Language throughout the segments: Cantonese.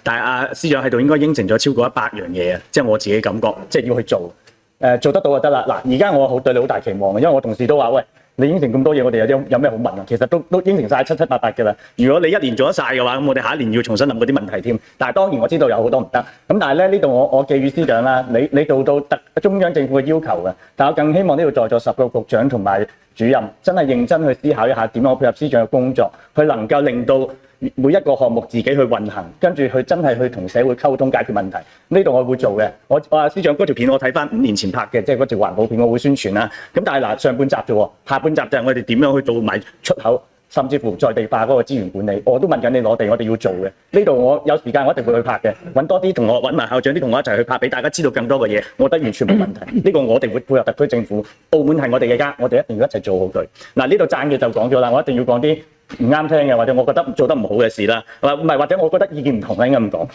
但係司長喺度應該應承咗超過100樣嘢啊，即係我自己感覺，即係要去做，做得到就得啦。嗱，而家我對你好大期望嘅，因為我同事都話喂。你應承咁多嘢，我哋有咩好問啊？其實都應承晒七七八八嘅啦。如果你一年做得晒嘅話，咁我哋下一年要重新諗嗰啲問題添。但係當然我知道有好多唔得。咁但係咧呢度我寄語司長啦，你做到中央政府嘅要求嘅，但我更希望呢度在座10個局長同埋主任真係認真去思考一下點樣配合司長嘅工作，佢能夠令到每一個項目自己去運行，跟住佢真係去同社會溝通解決問題。呢度我會做嘅。我司長嗰條片我睇翻5年前拍嘅，即係嗰條環保片，我會宣傳啦。咁但係嗱，上半集啫喎，下半集就係我哋點樣去做埋出口，甚至乎在地化嗰個資源管理。我都問緊你攞地，我哋要做嘅。呢度我有時間我一定會去拍嘅，揾多啲同學，揾埋校長啲同學一齊去拍，俾大家知道更多嘅嘢。我覺得完全冇問題。呢個我哋會配合特區政府。澳門係我哋嘅家，我哋一定要一齊做好佢。嗱，呢度讚嘅就講咗啦，我一定要講啲唔啱聽嘅，或者我覺得做得唔好嘅事啦，唔係或者我覺得意見唔同啦，應該咁講。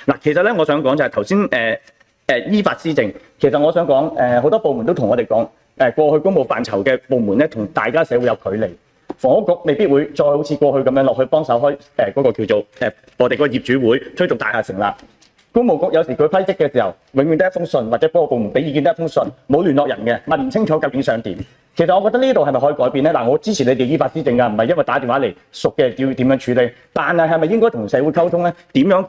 嗱，其實咧，我想講就係頭先依法施政，其實我想講好多部門都同我哋講過去公務範疇嘅部門咧，同大家社會有距離，房屋局未必會再好似過去咁樣落去幫手開嗰個叫做我哋個業主會推動大廈成立。公務局有時佢批職嘅時候，永遠得一封信，或者嗰個部門俾意見得一封信，冇聯絡人嘅，問唔清楚究竟想點。其實我覺得呢度係咪可以改變呢？嗱，我支持你哋依法施政㗎，唔係因為打電話嚟熟嘅要點樣處理，但係咪應該同社會溝通呢？點樣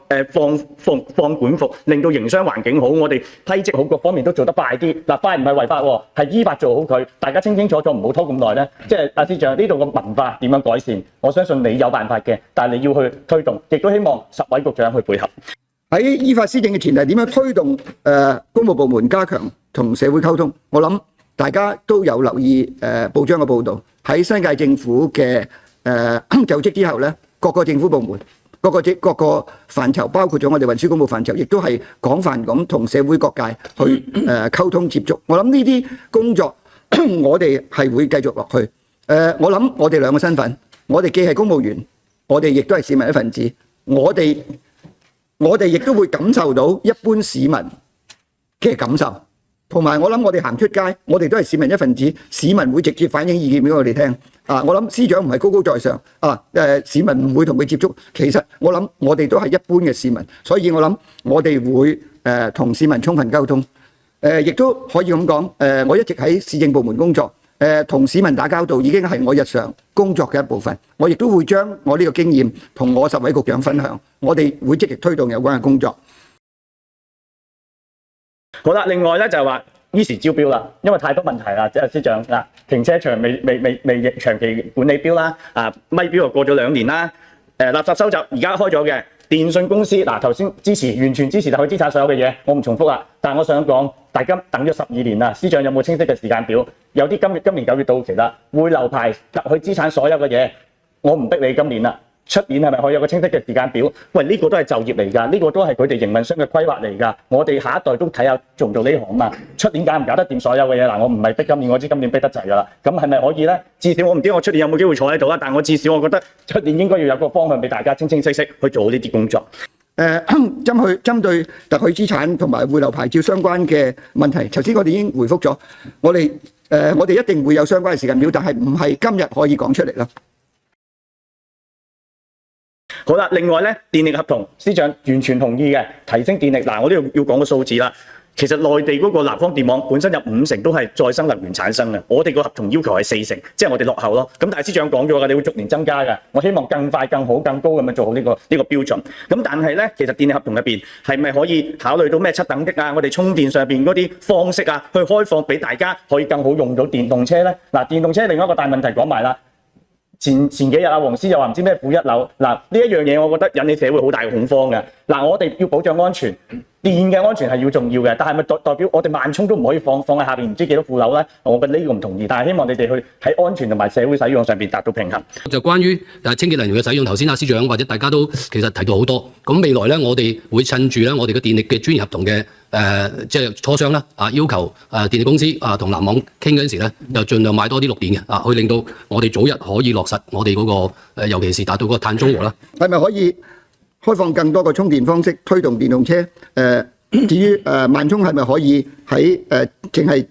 放管服，令到營商環境好，我哋批職好，各方面都做得快啲。嗱，快唔係違法喎，係依法做好佢，大家清清楚楚，唔好拖咁耐呢。即係司長，呢度個文化點樣改善？我相信你有辦法嘅，但係你要去推動，亦都希望10位局長去配合。喺依法施政嘅前提，點樣推動公務部門加強同社會溝通？我諗大家都有留意報章嘅報導，喺新界政府嘅就職之後咧，各個政府部門、各個範疇，包括咗我哋運輸公務範疇，亦都係廣泛咁同社會各界去溝通接觸。我諗呢啲工作我哋係會繼續落去。我諗我哋兩個身份，我哋既係公務員，我哋亦都係市民一份子，我哋亦都會感受到一般市民嘅感受，同埋我諗我哋行出街，我哋都係市民一份子，市民會直接反映意見俾我哋聽。我諗司長唔係高高在上，市民唔會同佢接觸。其實我諗我哋都係一般嘅市民，所以我諗我哋會同市民充分溝通。亦都可以咁講，我一直喺市政部門工作。同市民打交道已經係我日常工作嘅一部分，我亦都會將我呢個經驗同我10位局長分享，我哋會積極推動有關嘅工作。好啦，另外咧就係話依時招標啦，因為太多問題啦，即係司長嗱，停車場未長期管理標啦，咪標又過咗2年啦，垃圾收集而家開咗嘅。電信公司嗱，頭先完全支持特區資產所有嘅嘢，我唔重複啦。但係我想講，大家等咗12年啦，司長有冇清晰嘅時間表？有啲今年9月到期啦，會留牌特區資產所有嘅嘢，我唔逼你今年啦。出年係咪可以有個清晰嘅時間表？喂，呢個都係就業嚟㗎，呢個都係佢哋營運商嘅規劃嚟㗎。我哋下一代都睇下做唔做呢行嘛。出年搞唔搞得掂所有嘅嘢？嗱，我唔係逼今年，我知今年逼得滯㗎啦。咁係咪可以呢？至少我唔知我出年有冇機會坐喺度啦，但我至少我覺得出年應該要有個方向俾大家清晰去做呢啲工作。針對特許資產同埋回流牌照相關嘅問題，頭先我哋已經回覆咗，我哋一定會有相關嘅時間表，但係唔係今日可以講出嚟啦。好啦，另外咧，電力合同，司長完全同意嘅，提升電力。嗱，我都要講個數字啦。其實內地嗰個南方電網本身有50%都係再生能源產生嘅，我哋個合同要求係40%，即係我哋落後咯。咁但係司長講咗㗎，你會逐年增加㗎。我希望更快、更好、更高咁樣做好呢個標準。咁但係咧，其實電力合同入邊係咪可以考慮到咩7等的啊？我哋充電上邊嗰啲方式啊，去開放俾大家可以更好用到電動車咧？嗱，電動車另外一個大問題講埋啦。前幾日黃絲又話唔知咩負1樓，嗱，呢一樣嘢我覺得引起社會好大嘅恐慌嘅。嗱，我哋要保障安全，電嘅安全係要重要嘅，但係咪代表我哋慢充都唔可以放喺下邊唔知幾多負樓咧？我覺得呢個唔同意，但係希望你哋去喺安全同埋社會使用上邊達到平衡。就關於清潔能源嘅使用，頭先司長或者大家都其實提到好多。咁未來咧，我哋會趁住咧我哋嘅電力嘅專業合同嘅即係磋商啦，要求電力公司同南網傾嗰陣時咧，就盡量買多啲綠電嘅，去令到我哋早日可以落實我哋嗰個尤其是達到個碳中和啦。係咪可以開放更多個充電方式，推動電動車？至於慢充係咪可以喺淨係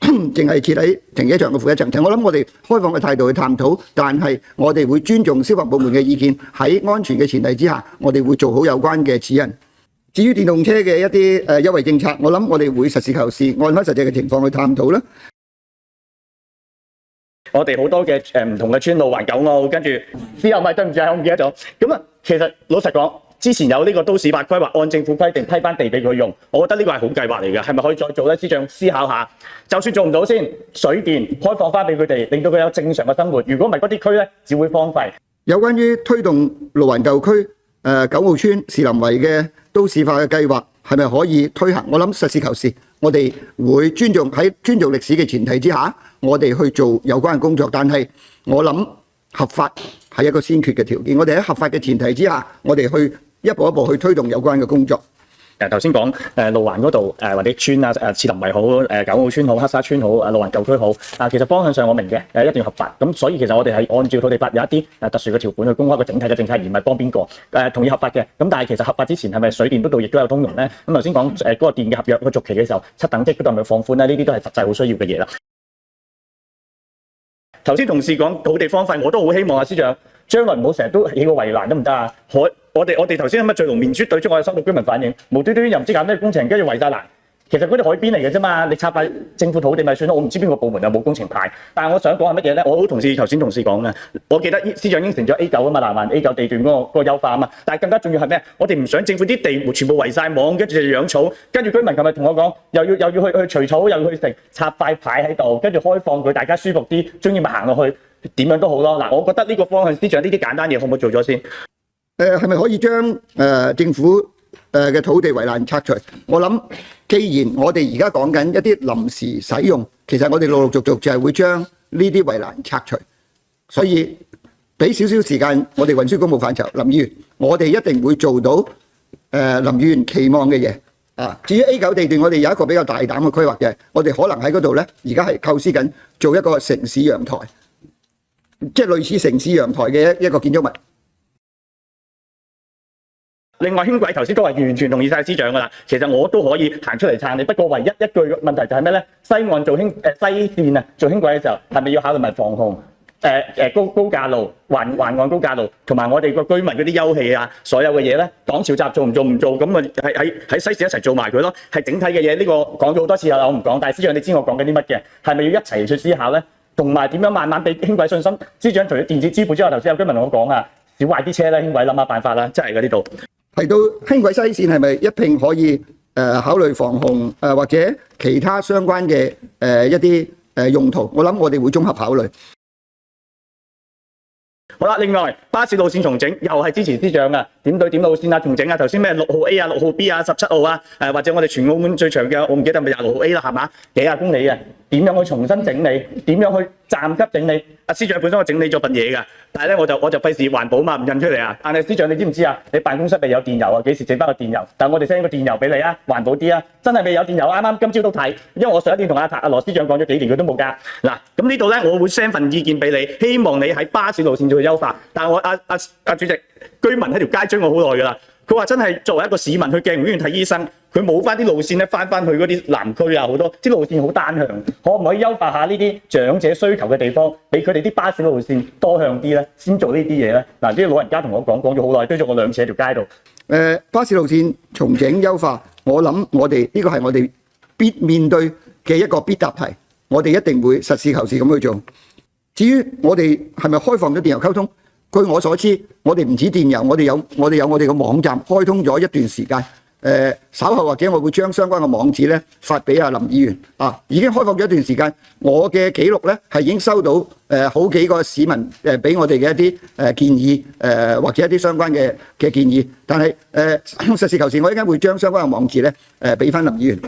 淨係設喺停車場嘅負一層。我諗我哋開放嘅態度去探討，但係我哋會尊重消防部門嘅意見，喺安全嘅前提之下，我哋會做好有關嘅指引。至於電動車嘅一啲優惠政策，我諗我哋會實事求是，按翻實際嘅情況去探討啦。我哋好多嘅唔同嘅村路環九澳，跟住之後咪對唔住啊，我唔記得咗。咁啊，其實老實講，之前有呢個都市法規劃，按政府規定批翻地俾佢用，我覺得呢個係好計劃嚟嘅，係咪可以再做咧？司長思考下，就算做唔到先，水電開放翻俾佢哋，令到佢有正常嘅生活。如果唔係嗰啲區咧，只會荒廢。有關於推動路環舊區九澳村士林圍嘅都市化嘅計劃，係咪可以推行？我諗實事求是，我哋會尊重喺尊重歷史嘅前提之下，我哋去做有關嘅工作。但係我諗合法係一個先決嘅條件。我哋喺合法嘅前提之下，我哋去一步一步去推動有關嘅工作。頭先講路環嗰度或者村啊士林圍好九澳村好黑沙村好路環舊區好其實方向上我明嘅一定要合法。咁所以其實我哋係按照土地法有一啲特殊嘅條款去公開個整體嘅政策，而唔係幫邊個同意合法嘅。咁但係其實合法之前係咪水電嗰度亦都有通融咧？咁頭先講嗰個電嘅合約去續期嘅時候，7等級嗰度係咪放寬咧？呢啲都係實際好需要嘅嘢啦。頭先同事講土地荒廢，我都好希望司長將來唔好成日都起個圍欄得唔得啊？我哋頭先咁嘅聚龍面珠對出，我有收到居民反映，無端端又唔知搞咩工程，跟住圍晒欄。其實嗰啲海邊嚟嘅啫嘛，你拆塊政府土地咪算咯。我唔知邊個部門有冇工程牌，但係我想講係乜嘢咧？我好同事頭先同事講嘅，我記得司長應承咗 A9啊嘛，南環 A9地段嗰個優化啊嘛。但係更加重要係咩？我哋唔想政府啲地全部圍晒網，跟住就養草，跟住居民琴日同我講，又要去除草，又要去食，插塊牌喺度，跟住開放佢，大家舒服啲，中意咪行落去，點樣都好咯。嗱，我覺得呢個方向，司長呢啲簡單嘢可唔可以做咗先？係咪可以將政府嘅土地圍欄拆除？我諗，既然我哋而家講緊一啲臨時使用，其實我哋陸陸續續就係會將呢啲圍欄拆除。所以俾少少時間，我哋運輸工務範疇，林議員，我哋一定會做到林議員期望嘅嘢啊。至於 A9地段，我哋有一個比較大膽嘅規劃嘅，我哋可能喺嗰度咧，而家係構思緊做一個城市陽台，即係類似城市陽台嘅一個建築物。另外，輕軌頭先都係完全同意晒司長噶啦。其實我都可以行出嚟撐你，不過唯一一句問題就係咩咧？西岸做西線啊，做輕軌嘅時候，係咪要考慮埋防洪？高架路、環岸高架路，同埋我哋個居民嗰啲休憩啊，所有嘅嘢咧，擋潮閘做唔做？咁啊喺西線一齊做埋佢咯。係整體嘅嘢，呢個講咗好多次啦，我唔講。但係司長，你知我講緊啲乜嘅？係咪要一齊去思考咧？同埋點樣慢慢俾輕軌信心？司長除咗電子支付之外，頭先有居民同我講啊，少壞啲車啦，輕軌諗下辦法啦，真係嘅呢度。提到輕軌西線係咪一併可以考慮防洪或者其他相關嘅一啲用途？我諗我哋會綜合考慮。好啦，另外巴士路線重整又係支持司長啊，點對點路線啊重整啊，頭先咩6號 A 啊、6號 B 啊、17號啊，或者我哋全澳門最長嘅，我唔記得係咪26號 A 啦，係嘛？幾廿公里啊，點樣去重新整理？點樣去暫急整理？司長本身我整理咗份嘢㗎，但係咧我就費事環保嘛，唔印出嚟啊。但係司長你知唔知啊？你辦公室未有電郵啊？幾時整翻個電郵？但係我哋 send 個電郵俾你啊，環保啲啊！真係未有電郵，啱啱今朝都睇，因為我上一段同阿羅司長講咗幾年，佢都冇加。嗱，咁呢度咧我會 send 份意見俾你，希望你喺巴士路線做優化。但係我主席，居民喺條街追我好耐㗎啦。佢話真係作為一個市民去鏡湖醫院睇醫生，佢冇翻啲路線咧，翻去嗰啲南區啊，好多啲路線好單向，可唔可以優化下呢啲長者需求嘅地方，俾佢哋啲巴士路線多向啲咧，先做呢啲嘢咧？嗱，啲老人家同我講咗好耐，追咗我2次喺條街度。巴士路線重整優化，我諗我哋呢個係我哋必面對嘅一個必答題，我哋一定會實事求是咁去做。至於我哋係咪開放咗電郵溝通？據我所知，我哋唔止電郵，我哋有我哋嘅網站開通咗一段時間。稍後或者我會將相關嘅網址咧發俾阿林議員啊，已經開放咗一段時間。我嘅記錄咧係已經收到好幾個市民俾我哋嘅一啲建議或者一啲相關嘅建議，但係實事求是，我一陣間會將相關嘅網址咧俾翻林議員。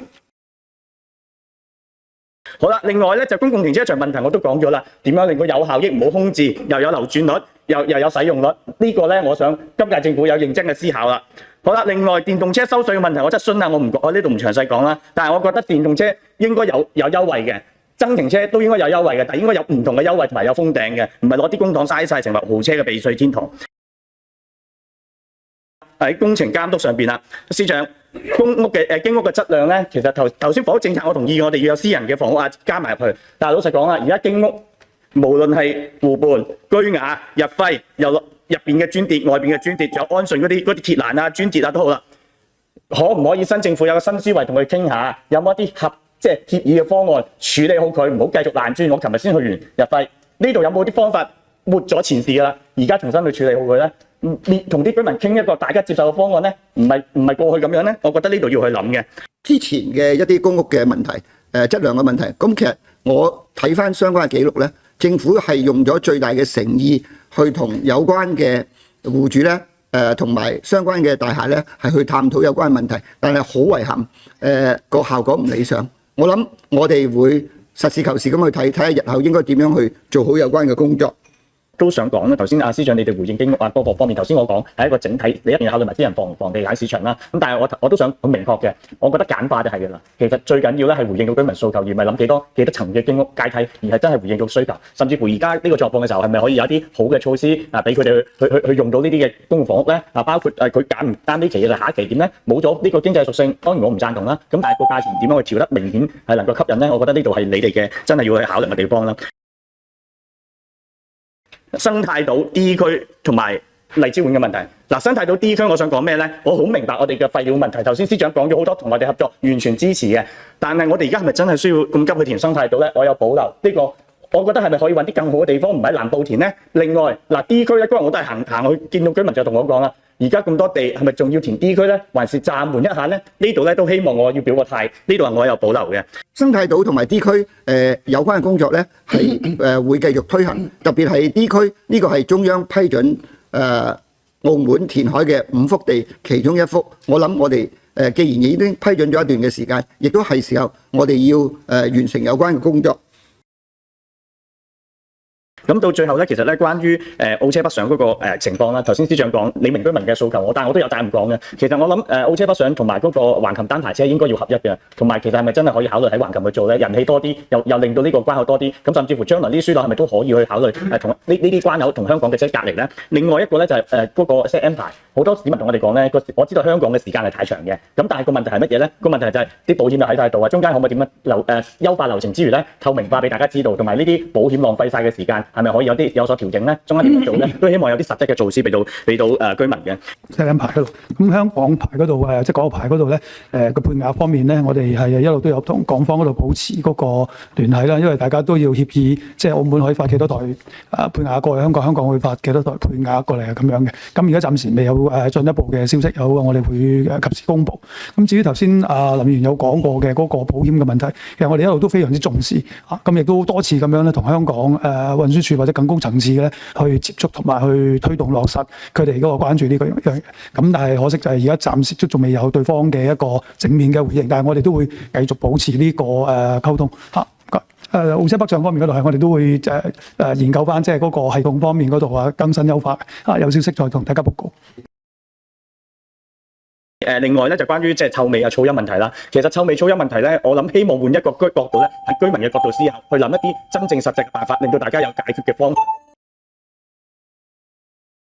好啦，另外咧就公共停車場問題我都講咗啦，點樣令佢有效益，唔好空置，又有流轉率，又有使用率，呢個咧我想今屆政府有認真嘅思考啦。好啦，另外電動車收稅嘅問題我質詢啦，我呢度唔詳細講啦，但係我覺得電動車應該有優惠嘅，增程車都應該有優惠嘅，但係應該有唔同嘅優惠同埋有封頂嘅，唔係攞啲公帑嘥晒成為豪車嘅避稅天堂。喺工程監督上邊啦，司長。公屋嘅經屋嘅質量咧，其實頭先房屋政策我同意，我哋要有私人嘅房屋加埋入去。但係老實講啊，而家經屋無論係湖畔、居雅、日輝，又入邊嘅磚疊、外邊嘅磚疊，仲有安順嗰啲鐵欄啊、磚疊啊都好啦，可唔可以新政府有個新思維同佢傾下，有冇一啲協議嘅方案處理好佢，唔好繼續爛磚。我琴日先去完日輝，呢度有冇啲方法抹咗前事㗎啦？而家重新去處理好佢咧？同啲居民傾一個大家接受嘅方案咧，唔係過去咁樣咧，我覺得呢度要去諗嘅。之前嘅一啲公屋嘅問題，質量嘅問題，咁其實我睇翻相關嘅記錄咧，政府係用咗最大嘅誠意去同有關嘅戶主咧，同埋相關嘅大廈咧，係去探討有關嘅問題，但係好遺憾，個效果唔理想。我諗我哋會實事求是咁去睇下日後應該點樣去做好有關嘅工作。都想講啦，頭先司長你哋回應經屋嗰個方面，頭先我講係一個整體，你一定要考慮埋私人房地產市場啦。咁但係我都想好明確嘅，我覺得簡化就係㗎啦。其實最緊要咧係回應到居民訴求，而唔係諗幾多層嘅經屋階梯，而係真係回應到需求。甚至乎而家呢個狀況嘅時候，係咪可以有一啲好嘅措施俾佢哋去用到呢啲嘅公共房屋咧？包括佢揀唔啱呢期嘅下一期點咧，冇咗呢個經濟屬性，當然我唔贊同啦。咁但係個價錢點樣去調得明顯係能夠吸引咧？我覺得呢度係你哋嘅真係要去考慮嘅地方啦。生態島 D 區同埋荔枝碗嘅問題，生態島 D 區我想講咩咧？我好明白我哋嘅廢料問題，頭先司長講咗好多同我哋合作，完全支持嘅。但係我哋而家係咪真係需要咁急去填生態島咧？我有保留呢個，我覺得係咪可以揾啲更好嘅地方，唔喺南部填咧？另外D 區咧，嗰日我都係行去見到居民就同我講啦。而家咁多地係咪仲要填 D 區咧？還是暫緩一下咧？呢度咧都希望我要表個態，呢度係我有保留嘅。生態島同埋 D 區有關嘅工作咧係會繼續推行，特別係 D 區呢個係中央批准澳門填海嘅5幅地其中1幅。我諗我哋既然已經批准咗一段嘅時間，亦都係時候我哋要完成有關嘅工作。咁到最後咧，其實咧關於澳車北上嗰個情況啦，頭先司長講李明居民嘅訴求，但係我都有責任講嘅。其實我諗澳車北上同埋嗰個橫琴單排車應該要合一嘅，同埋其實係咪真係可以考慮喺橫琴去做咧？人氣多啲，又令到呢個關口多啲，咁甚至乎將來呢啲樞紐係咪都可以去考慮同呢啲關口同香港嘅即係隔離咧？另外一個咧就係嗰個即係安排，好多市民同我哋講咧，我知道香港嘅時間係太長嘅，咁但係個問題係乜嘢咧？個問題就係啲保險又喺晒度啊，中間可唔可以點樣優化流程之餘咧，透明化俾大家知道，同埋呢啲保險浪費晒嘅時間係咪可以有所調整咧？中間點樣做咧？都希望有啲實質嘅措施俾到居民嘅。即係牌嗰度，咁香港牌嗰度即係嗰個牌嗰度咧，個配額方面咧，我哋係一路都有同港方嗰度保持嗰個聯繫啦。因為大家都要協議，即係澳門可以發幾多台配額過嚟香港，香港會發幾多台配額過嚟咁樣嘅。咁而家暫時未有進一步嘅消息，有我哋會及時公佈。咁至於頭先林議員有講過嘅嗰個保險嘅問題，其實我哋一路都非常之重視咁亦都多次咁樣咧同香港運輸署或者更高層次嘅咧去接觸同埋去推動落實佢哋嗰個關注呢個樣嘢。咁但係可惜就係而家暫時都仲未有對方嘅一個正面嘅回應，但係我哋都會繼續保持呢個溝通嚇。澳車北上方面嗰度係我哋都會研究翻，即係嗰個系統方面嗰度更新優化有消息再同大家報告。另外咧就關於即係臭味噪音問題啦。其實臭味噪音問題咧，我諗希望換一個角度咧，喺居民嘅角度思考，去諗一啲真正實際嘅辦法，令到大家有解決嘅方法。